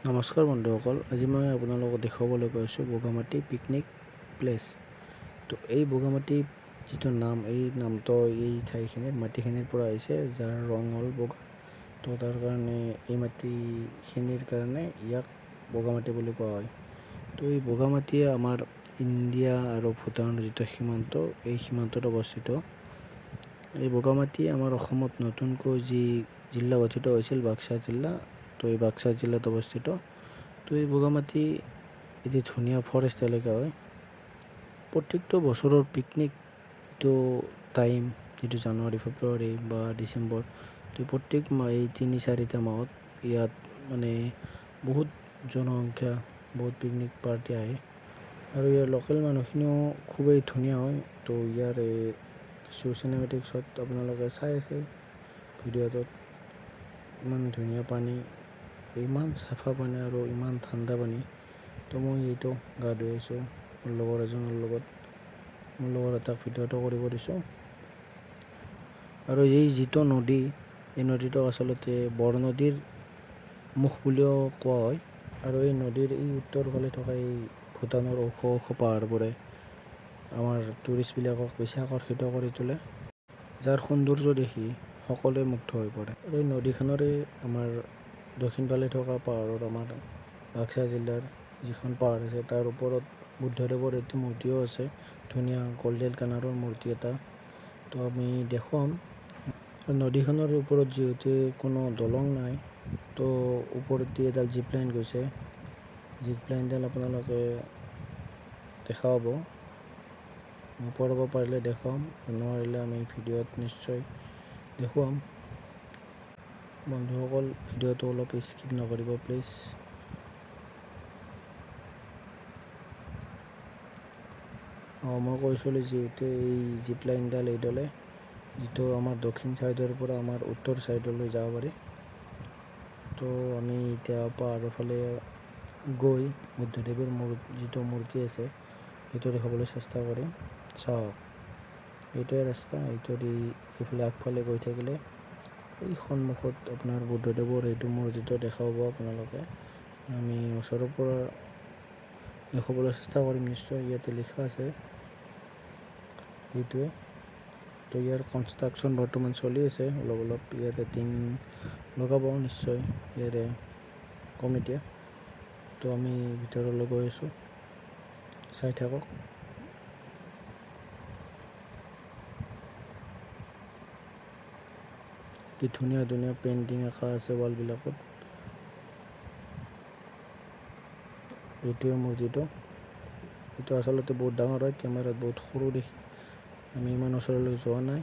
নমস্কাৰ বন্ধুসকল, আজি মই আপোনালোকক দেখুৱাবলৈ গৈ আছোঁ বগামাটি পিকনিক প্লেচ। তো এই বগামাটি যিটো নাম, এই নামটো এই ঠাইখিনিৰ মাটিখিনিৰ পৰা আহিছে, যাৰ ৰং হ'ল বগা। তো তাৰ কাৰণে এই মাটিখিনিৰ কাৰণে ইয়াক বগামাটি বুলি কোৱা হয়। তো এই বগামাটিয়ে আমাৰ ইণ্ডিয়া আৰু ভূটানৰ যিটো সীমান্ত, এই সীমান্তত অৱস্থিত। এই বগামাটি আমাৰ অসমত নতুনকৈ যি জিলা গঠিত হৈছিল, বাক্সা জিলা। তো এই বাক্সা জিলাত অৱস্থিত। তো এই বগামাটি এটি ধুনীয়া ফৰেষ্ট এলেকা হয়। প্ৰত্যেকটো বছৰৰ পিকনিক যিটো টাইম, যিটো জানুৱাৰী, ফেব্ৰুৱাৰী বা ডিচেম্বৰ, তো প্ৰত্যেক এই ৩-৪টা মাহত ইয়াত মানে বহুত জনসংখ্যা, বহুত পিকনিক পাৰ্টি আহে আৰু ইয়াৰ লোকেল মানুহখিনিও খুবেই ধুনীয়া হয়। তো ইয়াৰ কিছু চিনেমেটিক শ্বট আপোনালোকে চাই আছে ভিডিঅ'টোত। ইমান ধুনীয়া পানী, ইমান চাফা পানী আৰু ইমান ঠাণ্ডা পানী। তো মই এইটো গা ধুই আছোঁ মোৰ লগৰ এজনৰ লগত। মোৰ লগৰ এটাক ভিডিঅ'টো কৰিব দিছোঁ। আৰু এই যিটো নদী, এই নদীটো আচলতে বৰনদীৰ মুখ বুলিও কোৱা হয়। আৰু এই নদীৰ এই উত্তৰ ফালে থকা এই ভূটানৰ ওখ ওখ পাহাৰবোৰে আমাৰ টুৰিষ্টবিলাকক বেছি আকৰ্ষিত কৰি তোলে, যাৰ সৌন্দৰ্য দেখি সকলোৱে মুগ্ধ হৈ পৰে। আৰু এই নদীখনৰে আমাৰ দক্ষিণ ফালে থকা পাহাৰত আমাৰ বাক্সা জিলাৰ যিখন পাহাৰ আছে, তাৰ ওপৰত বুদ্ধদেৱৰ এটি মূৰ্তিও আছে, ধুনীয়া গল্ডেন কালাৰৰ মূৰ্তি এটা। তো আমি দেখুৱাম। নদীখনৰ ওপৰত যিহেতু কোনো দলং নাই, তো ওপৰেদি এডাল জিপ লাইন গৈছে। জিপ লাইনডাল আপোনালোকে দেখা পাব। ওপৰাব পাৰিলে দেখুৱাম, নোৱাৰিলে আমি ভিডিঅ'ত নিশ্চয় দেখুৱাম। বন্ধুসকল, ভিডিঅ'টো অলপ স্কিপ নকৰিব প্লিজ। মই কৈছিলোঁ যিহেতু এই জিপ লাইনডাল এইডালে, যিটো আমাৰ দক্ষিণ ছাইডৰ পৰা আমাৰ উত্তৰ ছাইডলৈ যাব পাৰি। তো আমি এতিয়া পাহাৰৰ ফালে গৈ বুদ্ধদেৱৰ যিটো মূৰ্তি আছে, সেইটো দেখাবলৈ চেষ্টা কৰিম। চাওক, এইটোৱে ৰাস্তা। এইটোৱেদি এইফালে আগফালে গৈ থাকিলে এই সন্মুখত আপোনাৰ বুদ্ধদেৱৰ এইটো মূৰ্তিটো দেখা পাব আপোনালোকে। আমি ওচৰৰ পৰা দেখুৱাবলৈ চেষ্টা কৰিম নিশ্চয়। ইয়াতে লিখা আছে এইটোৱে। তো ইয়াৰ কনষ্ট্ৰাকশ্যন বৰ্তমান চলি আছে অলপ অলপ। ইয়াতে টিং লগাব নিশ্চয় ইয়াৰে কমিটিয়ে। তো আমি ভিতৰলৈ গৈ আছোঁ, চাই থাকক। কি ধুনীয়া ধুনীয়া পেইণ্টিং আঁকা আছে ৱালবিলাকত। এইটোৱে মূৰ্তিটো। এইটো আচলতে বহুত ডাঙৰ হয়, কেমেৰাত বহুত সৰু দেখি আমি ইমান ওচৰলৈ যোৱা নাই।